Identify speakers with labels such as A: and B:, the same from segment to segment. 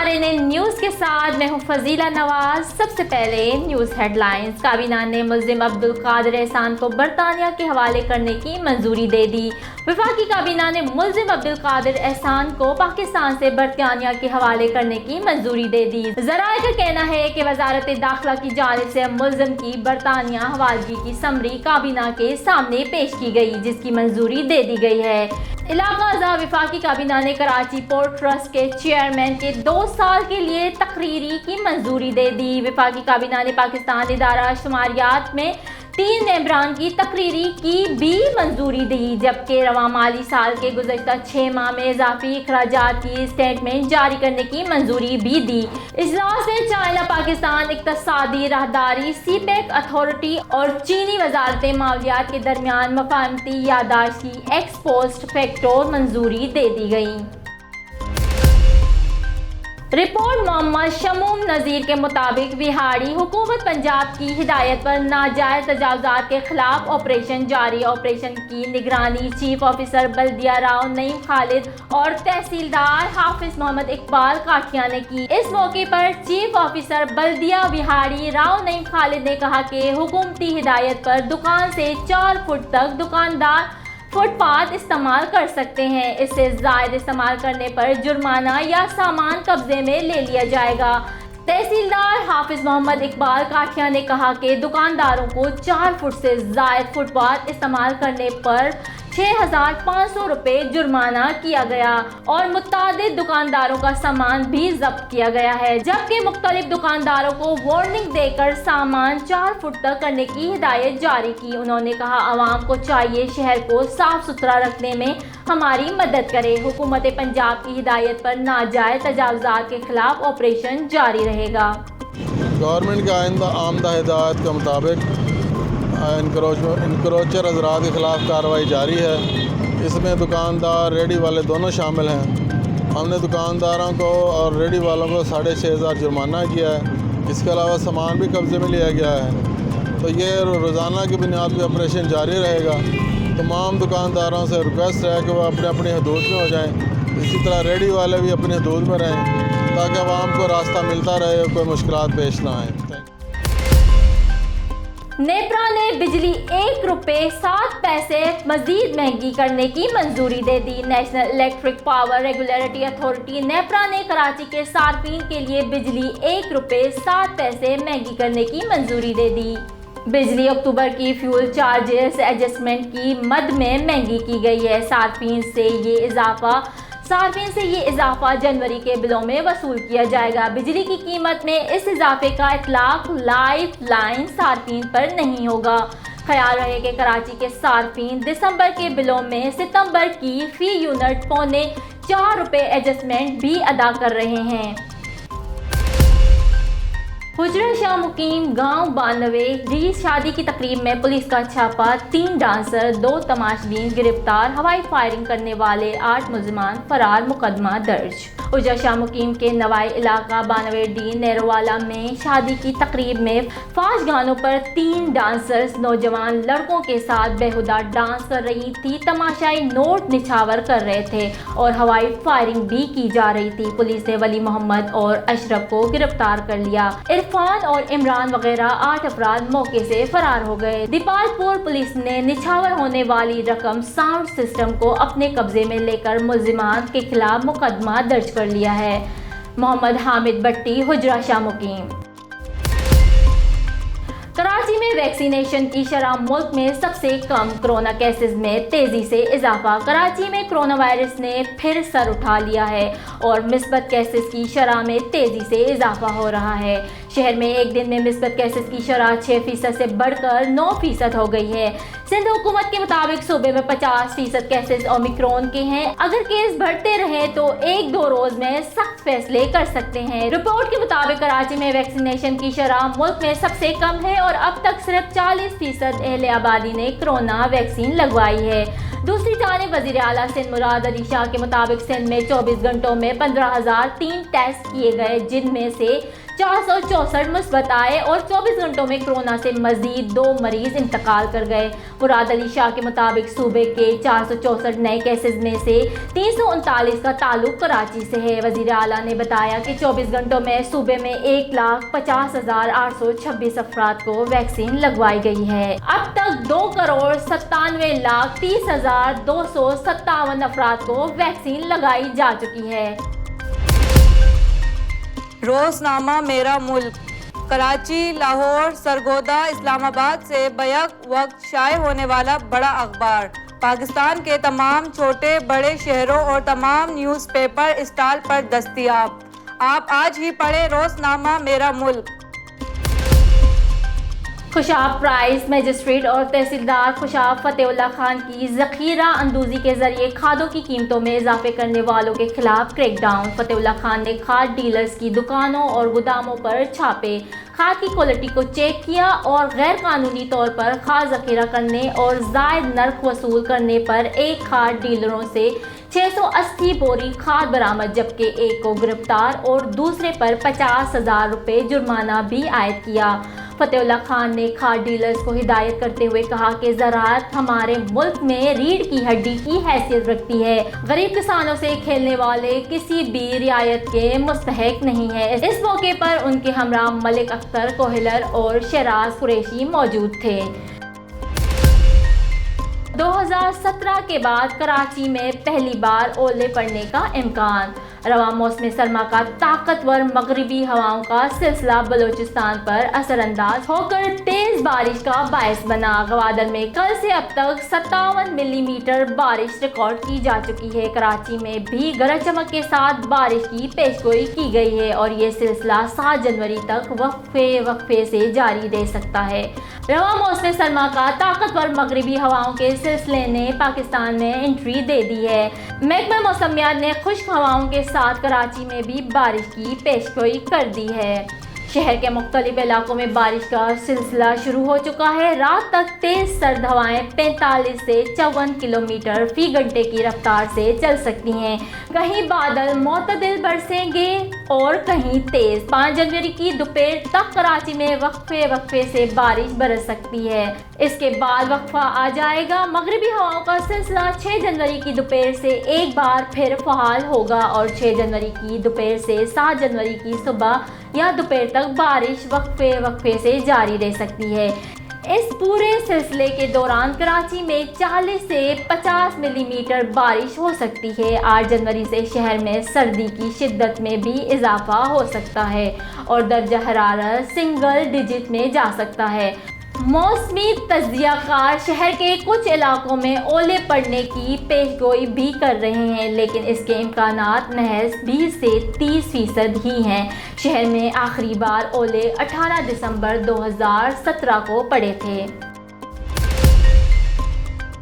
A: RNA news के साथ मैं हूं फजीला नवाज। सबसे पहले न्यूज़ हेडलाइंस। काबीना ने मुल्जिम अब्दुल कादिर एहसान को बरतानिया के हवाले करने की मंजूरी दे दी। वफाकी काबीना ने मुल्जिम अब्दुल कादिर एहसान को पाकिस्तान से बरतानिया के हवाले करने की मंजूरी दे दी। ज़राए का कहना है कि वजारत दाखिला की जानिब से मुल्जिम की बरतानिया हवालगी की समरी काबीना के सामने पेश की गई, जिसकी मंजूरी दे दी गई है। इलाका वफाकी काबीना ने कराची पोर्ट ट्रस्ट के चेयरमैन के 2 साल के लिए तकरीरी की मंजूरी दे दी। वफाकी काबीना ने पाकिस्तान इदारा शुमारियात में 3 मेंबरान की तकरीरी की भी मंजूरी दी, जबकि रवा माली साल के गुज़श्ता 6 माह में इजाफी अखराजात की स्टेटमेंट जारी करने की मंजूरी भी दी। इजलास में चाइना पाकिस्तान इक्तसादी राहदारी, सीपेक अथॉरिटी और चीनी वजारत मालियात के दरमियान मफाहमती यादाश्त की एक्स पोस्ट फैक्टो मंजूरी दे दी गई। रिपोर्ट मोहम्मद शमूम नज़ीर के मुताबिक बिहारी हुकूमत पंजाब की हिदायत पर नाजायज़ तजावुज़ात के खिलाफ ऑपरेशन जारी। ऑपरेशन की निगरानी चीफ ऑफिसर बल्दिया राव नईम खालिद और तहसीलदार हाफिज मोहम्मद इकबाल काठिया ने की। इस मौके पर चीफ ऑफिसर बल्दिया बिहारी राव नईम खालिद ने कहा कि हुकूमती हिदायत पर दुकान से 4 फुट तक दुकानदार फुटपाथ इस्तेमाल कर सकते हैं। इससे ज़ायद इस्तेमाल करने पर जुर्माना या सामान कब्जे में ले लिया जाएगा। तहसीलदार हाफिज मोहम्मद इकबाल काठिया ने कहा कि दुकानदारों को 4 फुट से ज़ायद फुटपाथ इस्तेमाल करने पर 6,500 रुपये जुर्माना किया गया और मुतादिद दुकानदारों का सामान भी जब्त किया गया है, जबकि मुख्तलिफ दुकानदारों को वार्निंग देकर सामान 4 फुट तक करने की हिदायत जारी की। उन्होंने कहा, आवाम को चाहिए शहर को साफ सुथरा रखने में हमारी मदद करे। हुकूमत पंजाब की हिदायत पर नाजायज़ तजावुज़ात के खिलाफ ऑपरेशन जारी रहेगा।
B: गवर्नमेंट की आमदा हिदायत के मुताबिक इंक्रोचर हज़रात के ख़िलाफ़ कार्रवाई जारी है। इसमें दुकानदार रेडी वाले दोनों शामिल हैं। हमने दुकानदारों को और रेडी वालों को 6,500 जुर्माना किया है। इसके अलावा सामान भी कब्ज़े में लिया गया है। तो ये रोज़ाना की बुनियाद पर ऑपरेशन जारी रहेगा। तमाम दुकानदारों से रिक्वेस्ट है कि वो अपने अपनी हदूद में हो जाएं। इसी तरह रेडी वाले भी अपनी हदूद में रहें ताकि आवाम को रास्ता मिलता रहे, कोई मुश्किलात पेश ना आए।
A: नेपरा ने बिजली ₹1.07 मजीद महंगी करने की मंजूरी दे दी। National electric power regulatory authority NEPRA ने कराची के सार्फिन के लिए बिजली ₹1.07 महंगी करने की मंजूरी दे दी। बिजली अक्टूबर की फ्यूल चार्जेस एडजस्टमेंट की मद में महंगी की गई है। सार्फिन से ये इजाफा जनवरी के बिलों में वसूल किया जाएगा। बिजली की कीमत में इस इजाफे का इतलाक लाइफ लाइन सार्फिन पर नहीं होगा। ख्याल रहे कि कराची के सार्फिन दिसंबर के बिलों में सितंबर की फी यूनिट ₹4 एडजस्टमेंट भी अदा कर रहे हैं। हुजरा शाह मुकीम गांव 92 शादी की तकरीब में पुलिस का छापा, 3 डांसर 2 तमाशबीन गिरफ्तार, हवाई फायरिंग करने वाले 8 मुलजमान फरार, मुकदमा दर्ज। हुजरा शाह मुकीम के नवाई इलाका 92 नेरोवाला में शादी की तकरीब में फाश गानों पर 3 डांसर्स नौजवान लड़कों के साथ बेहुदा डांस कर रही थी, तमाशाई नोट निछावर कर रहे थे और हवाई फायरिंग भी की जा रही थी। पुलिस ने वली मोहम्मद और अशरफ को गिरफ्तार कर लिया। इरफान और इमरान वगैरह 8 अफराद मौके से फरार हो गए। दीपालपुर पुलिस ने निछावर होने वाली रकम साउंड सिस्टम को अपने कब्जे में लेकर मुलजिमान के खिलाफ मुकदमा दर्ज कर लिया है। मोहम्मद हामिद भट्टी, हुजरा शाह मुकीम। कराची में वैक्सीनेशन की शरह मुल्क में सबसे कम, कोरोना केसेस में तेजी से इजाफा। कराची में कोरोना वायरस ने फिर सर उठा लिया है और मिस्बत केसेस की शरह में तेजी से इजाफा हो रहा है। शहर में एक दिन में मिस्बत केसेस की शरह 6% से बढ़कर 9% हो गई है। सिंध हुकूमत के मुताबिक सूबे में 50% केसेस ओमिक्रॉन के हैं। अगर केस बढ़ते रहे तो 1-2 रोज में सख्त फैसले कर सकते हैं। रिपोर्ट के मुताबिक कराची में वैक्सीनेशन की शरह मुल्क में सबसे कम है और अब तक सिर्फ 40% अहले आबादी ने कोरोना वैक्सीन लगवाई है। दूसरी जानिब वज़ीर आला सिंध मुराद अली शाह के मुताबिक सिंध में 24 घंटों में 15,003 टेस्ट किए गए, जिनमें से 464 मुस्बत आए और 24 घंटों में कोरोना से मजीद 2 मरीज इंतकाल कर गए। मुराद अली शाह के मुताबिक सूबे के 464 नए केसेस में से 339 का ताल्लुक कराची से है। वजीर आला ने बताया कि 24 घंटों में सूबे में 1,50,826 अफराद को वैक्सीन लगवाई गई है। अब तक 2,30,30,257 अफराद को वैक्सीन लगाई जा चुकी है।
C: रोजनामा मेरा मुल्क कराची, लाहौर, सरगोदा, इस्लामाबाद से बैक वक्त शाये होने वाला बड़ा अखबार पाकिस्तान के तमाम छोटे बड़े शहरों और तमाम न्यूज़पेपर स्टॉल पर दस्तयाब। आप आज ही पढ़ें रोजनामा मेरा मुल्क।
A: खुशाब प्राइस मजिस्ट्रेट और तहसीलदार खुशाब फतेहुल्ला खान की ज़ख़ीरा अंदोज़ी के ज़रिए खादों की कीमतों में इजाफे करने वालों के खिलाफ क्रैकडाउन। फतेहुल्ला खान ने खाद डीलर्स की दुकानों और गोदामों पर छापे, खाद की क्वालिटी को चेक किया और गैर कानूनी तौर पर खाद ज़ख़ीरा करने और ज़ायद नर्क वसूल करने पर एक खाद डीलरों से 680 बोरी खाद बरामद, जबकि एक को गिरफ्तार और दूसरे पर 50,000 रुपये जुर्माना भी आयद किया। फतेहुल्ला खान ने खाद डीलर्स को हिदायत करते हुए कहा कि ज़राअत हमारे मुल्क में रीढ़ की हड्डी की हैसियत रखती है। गरीब किसानों से खेलने वाले किसी भी रियायत के मुस्तहक नहीं है। इस मौके पर उनके हमरा मलिक अख्तर कोहिलर और शहराज कुरैशी मौजूद थे। 2017 के बाद कराची में पहली बार ओले पड़ने का इम्कान। रवां मौसम सरमा का ताकतवर मगरिबी हवाओं का सिलसिला बलूचिस्तान पर असरअंदाज होकर तेज बारिश का बायस बना। गवादर में कल से अब तक 57 मिलीमीटर बारिश रिकॉर्ड की जा चुकी है। कराची में भी गरज चमक के साथ बारिश की पेशगोई की गई है और ये सिलसिला 7 जनवरी तक वक्फे से जारी रह सकता है। रवां मौसम सरमा का ताकतवर मगरिबी हवाओं के सिलसिले ने पाकिस्तान में एंट्री दे दी है। महकमा मौसमियात ने खुश्क हवाओं के साथ कराची में भी बारिश की पेशगोई कर दी है। शहर के मुख्तलिफ इलाकों में बारिश का सिलसिला शुरू हो चुका है। रात तक तेज सर्द हवाएं 45 से 54 किलोमीटर फी घंटे की रफ्तार से चल सकती हैं। कहीं बादल मोतदिल बरसेंगे और कहीं तेज। 5 जनवरी की दोपहर तक कराची में वक्फे से बारिश बरस सकती है। इसके बाद वक्फा आ जाएगा। मगरिबी हवाओं का सिलसिला 6 जनवरी की दोपहर से एक बार फिर फहाल होगा और 6 जनवरी की दोपहर से 7 जनवरी की सुबह या दोपहर तक बारिश वक्फे से जारी रह सकती है। इस पूरे सिलसिले के दौरान कराची में 40 से 50 मिलीमीटर बारिश हो सकती है। 8 जनवरी से शहर में सर्दी की शिद्दत में भी इजाफा हो सकता है और दर्जा हरारत सिंगल डिजिट में जा सकता है। मौसमी तज्जियाकार शहर के कुछ इलाकों में ओले पड़ने की पेशगोई भी कर रहे हैं, लेकिन इसके इम्कानात महज 20 से 30% ही हैं। शहर में आखिरी बार ओले 18 दिसंबर 2017 को पड़े थे।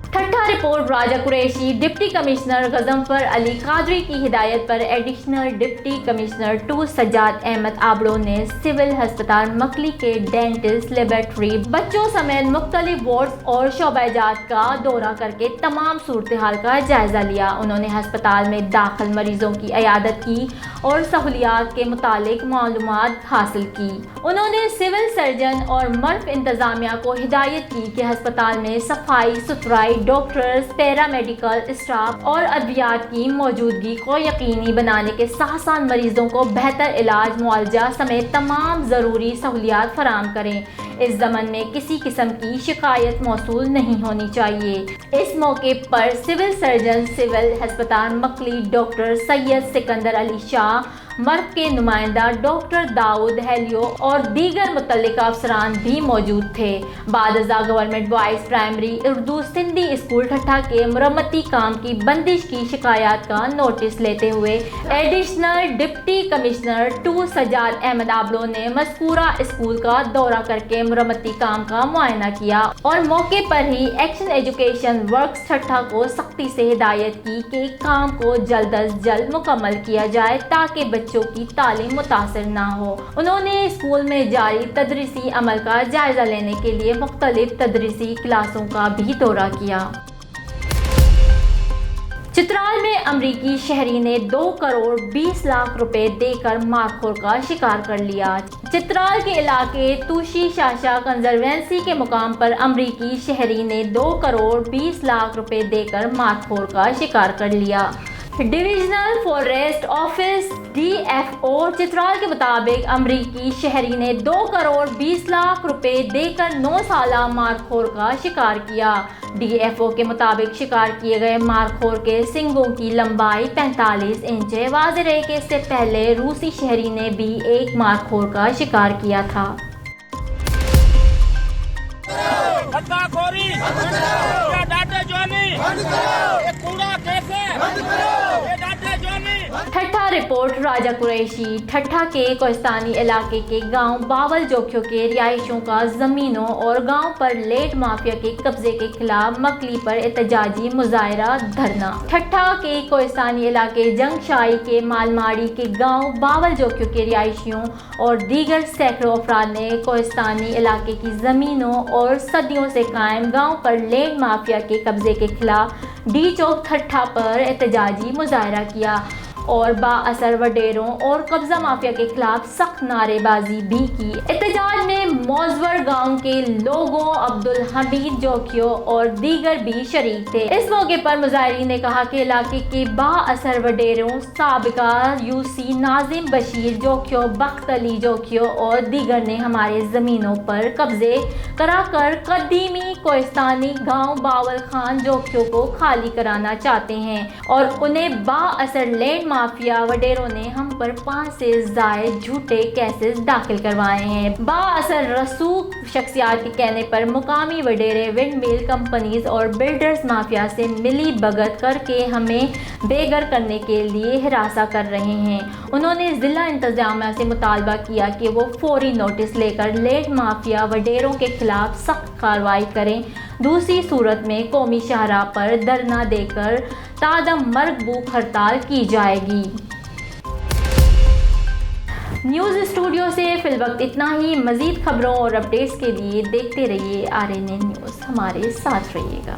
A: Thatta report Raja Qureshi. Deputy commissioner Ghazanfar Ali Qadri की हिदायत पर additional deputy commissioner 2 Sajjad Ahmed Abro ने सिविल अस्पताल मकली के डेंटिस्ट, लेबोरेटरी, बच्चों समेत मुख्तलिफ वार्ड्स और शोबाजात का दौरा करके तमाम सूरत हाल का जायजा लिया। उन्होंने अस्पताल में दाखिल मरीजों की इयादत की और सहूलियात के मुतालिक मालूमात हासिल की। उन्होंने सिविल सर्जन और मर्फ इंतजामिया को हिदायत की कि अस्पताल में सफाई सुथराई, डॉक्टर्स, पैरामेडिकल स्टाफ और अद्वियात की मौजूदगी को यकीनी बनाने के साथ साथ मरीजों को बेहतर इलाज, मुआवजा समेत तमाम ज़रूरी सहूलियात फराहम करें। इस ज़मन में किसी किस्म की शिकायत मौसूल नहीं होनी चाहिए। इस मौके पर सिविल सर्जन सिविल अस्पताल मकली डॉक्टर सैयद सिकंदर अली शाह, मर्फ के नुमाइंदा डॉक्टर दाऊद हेलियो और दीगर मुतल्लिका अफसरान भी मौजूद थे। बादशाह government boys primary Urdu Sindhi school ठट्ठा के मरम्मती काम की बंदिश की शिकायत का नोटिस लेते हुए additional deputy commissioner 2 Sajjad Ahmed Abro ने मज़कूरा स्कूल का दौरा करके मरम्मती काम का मुआयना किया और मौके पर ही एक्शन एजुकेशन वर्क्स ठट्ठा को सख्ती से हिदायत की कि काम को जल्द अज जल्द मुकम्मल किया जाए ताकि बच्चों की तालीम मुतासिर ना हो। उन्होंने स्कूल में जारी तदरीसी अमल का जायजा लेने के लिए मुख्तलिफ तदरीसी क्लासों का भी दौरा किया। चित्राल में अमरीकी शहरी ने 2 करोड़ 20 लाख रुपए देकर मारखोर का शिकार कर लिया। चित्राल के इलाके तुशी शाशा कंजर्वेंसी के मुकाम पर अमरीकी शहरी ने 2 करोड़ 20 लाख रुपए देकर मारखोर का शिकार कर लिया। Divisional forest office DFO Chitral के मुताबिक अमरीकी शहरी ने 2 करोड़ 20 लाख रुपए देकर 9 साला मारखोर का शिकार किया। DFO के मुताबिक शिकार किए गए मारखोर के सींगों की लंबाई 45 इंच है। वाज़ेह है कि इससे पहले रूसी शहरी ने भी एक मारखोर का शिकार किया था। ठट्ठा रिपोर्ट राजा कुरैशी। ठट्ठा के कोहिस्तानी इलाके के गांव बावल जोखियों के रिहायशियों का ज़मीनों और गांव पर लेट माफिया के कब्जे के खिलाफ मकली पर एहतजाजी मुजाहरा धरना। ठट्ठा के कोहिस्तानी इलाके जंगशाही के मालमाड़ी के गांव बावल जोखियों के रिहायशियों और दीगर सैकड़ों अफराद ने कोहिस्तानी इलाके की ज़मीनों और सदियों से कायम गांव पर लेट माफिया के कब्जे के खिलाफ डी चौक ठट्ठा पर एहतजाजी मुजाहरा किया और बाअसर वडेरों और कब्जा माफिया के खिलाफ सख्त नारेबाजी भी की। एहतजाज में मौजवर गांव के लोगों, अब्दुल हमीद जोखियो और दीगर भी शरीक थे। इस मौके पर मुजाहिरीन ने कहा कि इलाके के बाअसर वडेरों साबिका यूसी नाजिम बशीर जोखियो, बख्त अली जोखियो और दीगर ने हमारे ज़मीनों पर कब्जे कराकर कदीमी कोहिस्तानी गांव बावल खान जोखियो को खाली कराना चाहते हैं और उन्हें बाअसर लैंड माफिया वडेरों ने हम पर 5 से ज़ायद झूठे केसेस दाखिल करवाए हैं। बाअसर रसूख शख्सियात के कहने पर मुकामी वडेरे विंड मिल कंपनीज और बिल्डर्स माफिया से मिली भगत करके हमें बेघर करने के लिए हिरासा कर रहे हैं। उन्होंने ज़िला इंतजामिया से मुतालबा किया कि वो फौरी नोटिस लेकर लेट माफिया वडेरों के खिलाफ सख्त कार्रवाई करें। दूसरी सूरत में कौमी शाहराह पर धरना देकर तादम मर्ग भूख हड़ताल की जाएगी। न्यूज़ स्टूडियो से फिलवक्त इतना ही। मज़ीद खबरों और अपडेट्स के लिए देखते रहिए RNN न्यूज़। हमारे साथ रहिएगा।